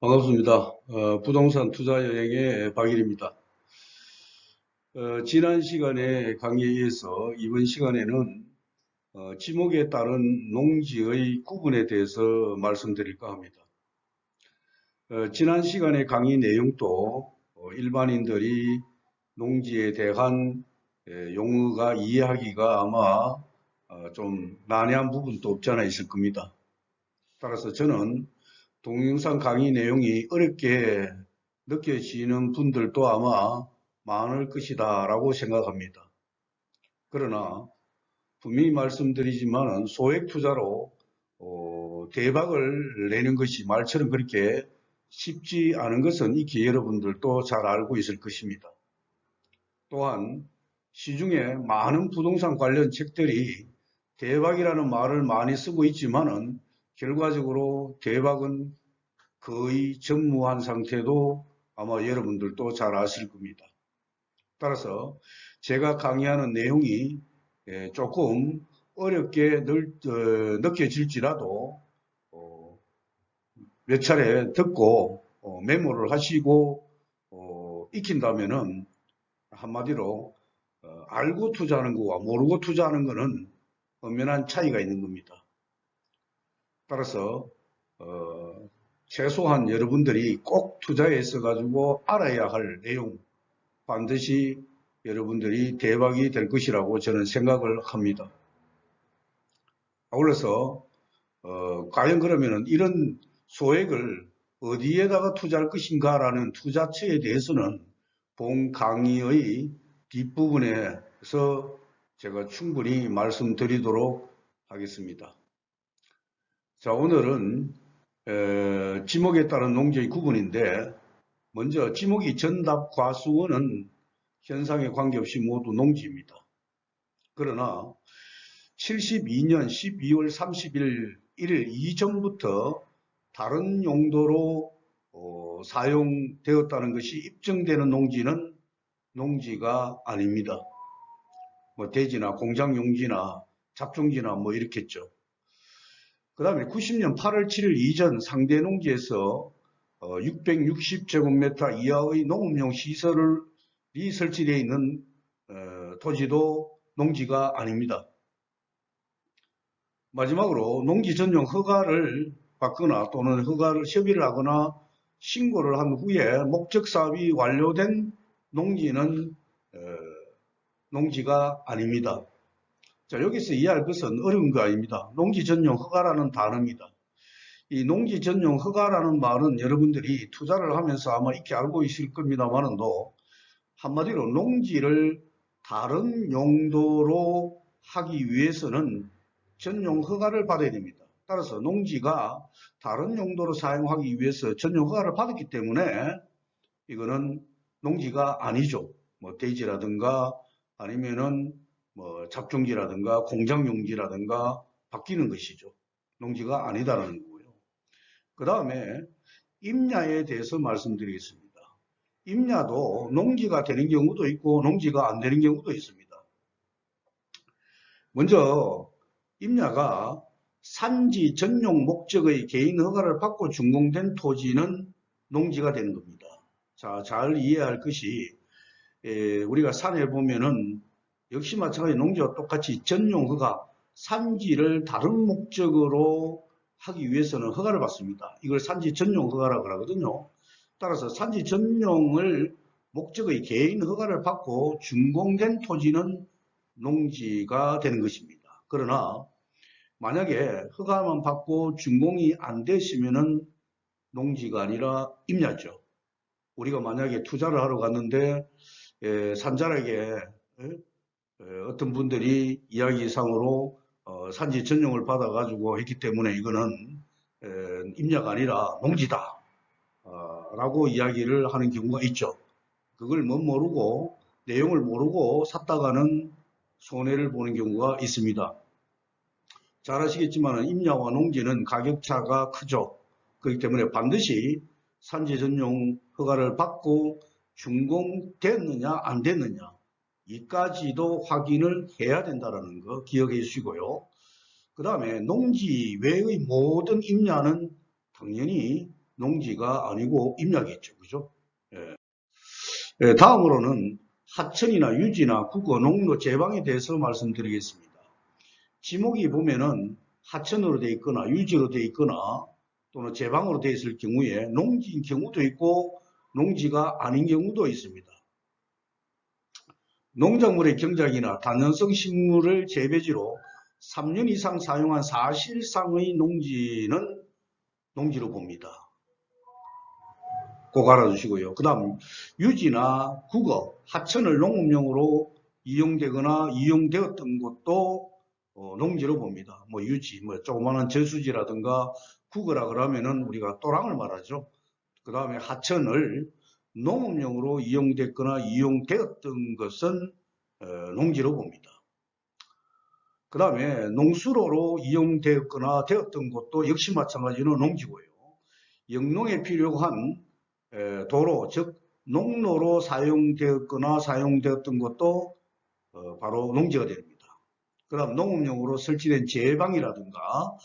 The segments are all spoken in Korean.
반갑습니다. 부동산 투자 여행의 박일입니다. 지난 시간에 강의에 이어서 이번 시간에는 지목에 따른 농지의 구분에 대해서 말씀드릴까 합니다. 지난 시간의 강의 내용도 일반인들이 농지에 대한 용어가 이해하기가 아마 좀 난해한 부분도 없지 않아 있을 겁니다. 따라서 저는 동영상 강의 내용이 어렵게 느껴지는 분들도 아마 많을 것이다 라고 생각합니다. 그러나 분명히 말씀드리지만 소액 투자로 대박을 내는 것이 말처럼 그렇게 쉽지 않은 것은 익히 여러분들도 잘 알고 있을 것입니다. 또한 시중에 많은 부동산 관련 책들이 대박이라는 말을 많이 쓰고 있지만은 결과적으로 대박은 거의 전무한 상태도 아마 여러분들도 잘 아실 겁니다. 따라서 제가 강의하는 내용이 조금 어렵게 느껴질지라도 몇 차례 듣고 메모를 하시고 익힌다면은 한마디로 알고 투자하는 것과 모르고 투자하는 것은 엄연한 차이가 있는 겁니다. 따라서 최소한 여러분들이 꼭 투자에 있어 가지고 알아야 할 내용 반드시 여러분들이 대박이 될 것이라고 저는 생각을 합니다. 아울러서 과연 그러면은 이런 소액을 어디에다가 투자할 것인가라는 투자처에 대해서는 본 강의의 뒷부분에서 제가 충분히 말씀드리도록 하겠습니다. 자, 오늘은 지목에 따른 농지의 구분인데 먼저 지목이 전답 과수원은 현상에 관계없이 모두 농지입니다. 그러나 72년 12월 30일 1일 이전부터 다른 용도로 사용되었다는 것이 입증되는 농지는 농지가 아닙니다. 뭐 대지나 공장 용지나 잡종지나 뭐 이렇겠죠. 그 다음에 90년 8월 7일 이전 상대 농지에서 660제곱미터 이하의 농업용 시설이 설치되어 있는 토지도 농지가 아닙니다. 마지막으로 농지 전용 허가를 받거나 또는 허가를 협의를 하거나 신고를 한 후에 목적 사업이 완료된 농지는 농지가 아닙니다. 자, 여기서 이해할 것은 어려운 거 아닙니다. 농지 전용 허가라는 단어입니다. 이 농지 전용 허가라는 말은 여러분들이 투자를 하면서 아마 익히 알고 있을 겁니다만도 한마디로 농지를 다른 용도로 하기 위해서는 전용 허가를 받아야 됩니다. 따라서 농지가 다른 용도로 사용하기 위해서 전용 허가를 받았기 때문에 이거는 농지가 아니죠. 뭐 대지라든가 아니면은 뭐 잡종지라든가 공장용지라든가 바뀌는 것이죠. 농지가 아니다라는 거고요. 그 다음에 임야에 대해서 말씀드리겠습니다. 임야도 농지가 되는 경우도 있고 농지가 안 되는 경우도 있습니다. 먼저 임야가 산지 전용 목적의 개인 허가를 받고 준공된 토지는 농지가 되는 겁니다. 자, 잘 이해할 것이 우리가 산에 보면은 역시 마찬가지 농지와 똑같이 전용 허가, 산지를 다른 목적으로 하기 위해서는 허가를 받습니다. 이걸 산지 전용 허가라고 하거든요. 따라서 산지 전용을 목적의 개인 허가를 받고 준공된 토지는 농지가 되는 것입니다. 그러나 만약에 허가만 받고 준공이 안 됐으면은 농지가 아니라 임야죠. 우리가 만약에 투자를 하러 갔는데 산자락에 어떤 분들이 이야기상으로 산지 전용을 받아가지고 했기 때문에 이거는 임야가 아니라 농지다 라고 이야기를 하는 경우가 있죠. 그걸 모르고 내용을 모르고 샀다가는 손해를 보는 경우가 있습니다. 잘 아시겠지만 임야와 농지는 가격차가 크죠. 그렇기 때문에 반드시 산지 전용 허가를 받고 준공됐느냐 안 됐느냐 이까지도 확인을 해야 된다는 거 기억해 주시고요. 그 다음에 농지 외의 모든 임야는 당연히 농지가 아니고 임야겠죠. 그죠? 예. 예, 다음으로는 하천이나 유지나 국어, 농로, 제방에 대해서 말씀드리겠습니다. 지목이 보면은 하천으로 되어 있거나 유지로 되어 있거나 또는 제방으로 되어 있을 경우에 농지인 경우도 있고 농지가 아닌 경우도 있습니다. 농작물의 경작이나 단연성 식물을 재배지로 3년 이상 사용한 사실상의 농지는 농지로 봅니다. 꼭 알아두시고요. 그 다음 유지나 국어, 하천을 농업용으로 이용되거나 이용되었던 것도 농지로 봅니다. 뭐 유지, 뭐 조그마한 저수지라든가 국어라 그러면은 우리가 또랑을 말하죠. 그 다음에 하천을 농업용으로 이용됐거나 이용되었던 것은 농지로 봅니다. 그 다음에 농수로로 이용되었거나 되었던 것도 역시 마찬가지로 농지고요. 영농에 필요한 도로, 즉 농로로 사용되었거나 사용되었던 것도 바로 농지가 됩니다. 그 다음 농업용으로 설치된 제방이라든가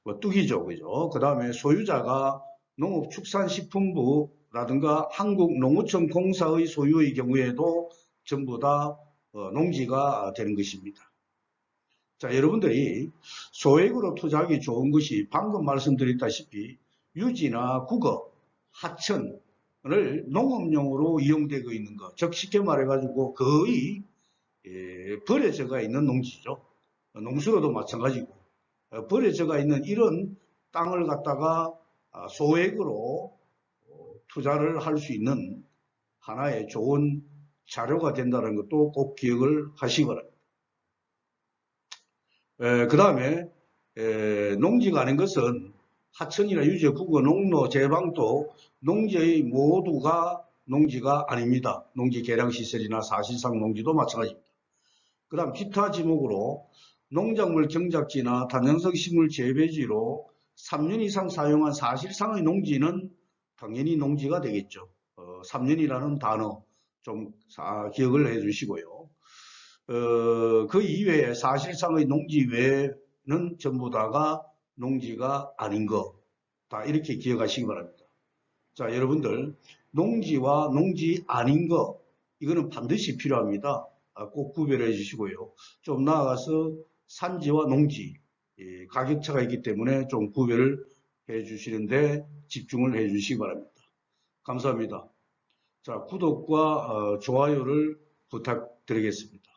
뭐 뚝이죠, 그죠? 그 다음에 소유자가 농업축산식품부라든가 한국농어촌공사의 소유의 경우에도 전부 다 농지가 되는 것입니다. 자, 여러분들이 소액으로 투자하기 좋은 것이 방금 말씀드렸다시피 유지나 국어, 하천을 농업용으로 이용되고 있는 것, 즉 쉽게 말해가지고 거의 버려져가 있는 농지죠. 농수로도 마찬가지고 버려져가 있는 이런 땅을 갖다가 소액으로 투자를 할 수 있는 하나의 좋은 자료가 된다는 것도 꼭 기억을 하시기 바랍니다. 그 다음에 농지가 아닌 것은 하천이나 유지, 국어, 농로, 제방도 농지의 모두가 농지가 아닙니다. 농지 개량시설이나 사실상 농지도 마찬가지입니다. 그 다음 기타 지목으로 농작물 경작지나 단연성 식물 재배지로 3년 이상 사용한 사실상의 농지는 당연히 농지가 되겠죠. 3년이라는 단어 좀 기억을 해 주시고요. 그 이외에 사실상의 농지 외에는 전부 다가 농지가 아닌 거, 다 이렇게 기억하시기 바랍니다. 자, 여러분들 농지와 농지 아닌 거 이거는 반드시 필요합니다. 꼭 구별해 주시고요. 좀 나아가서 산지와 농지 가격차가 있기 때문에 좀 구별을 해 주시는데 집중을 해 주시기 바랍니다. 감사합니다. 자, 구독과 좋아요를 부탁드리겠습니다.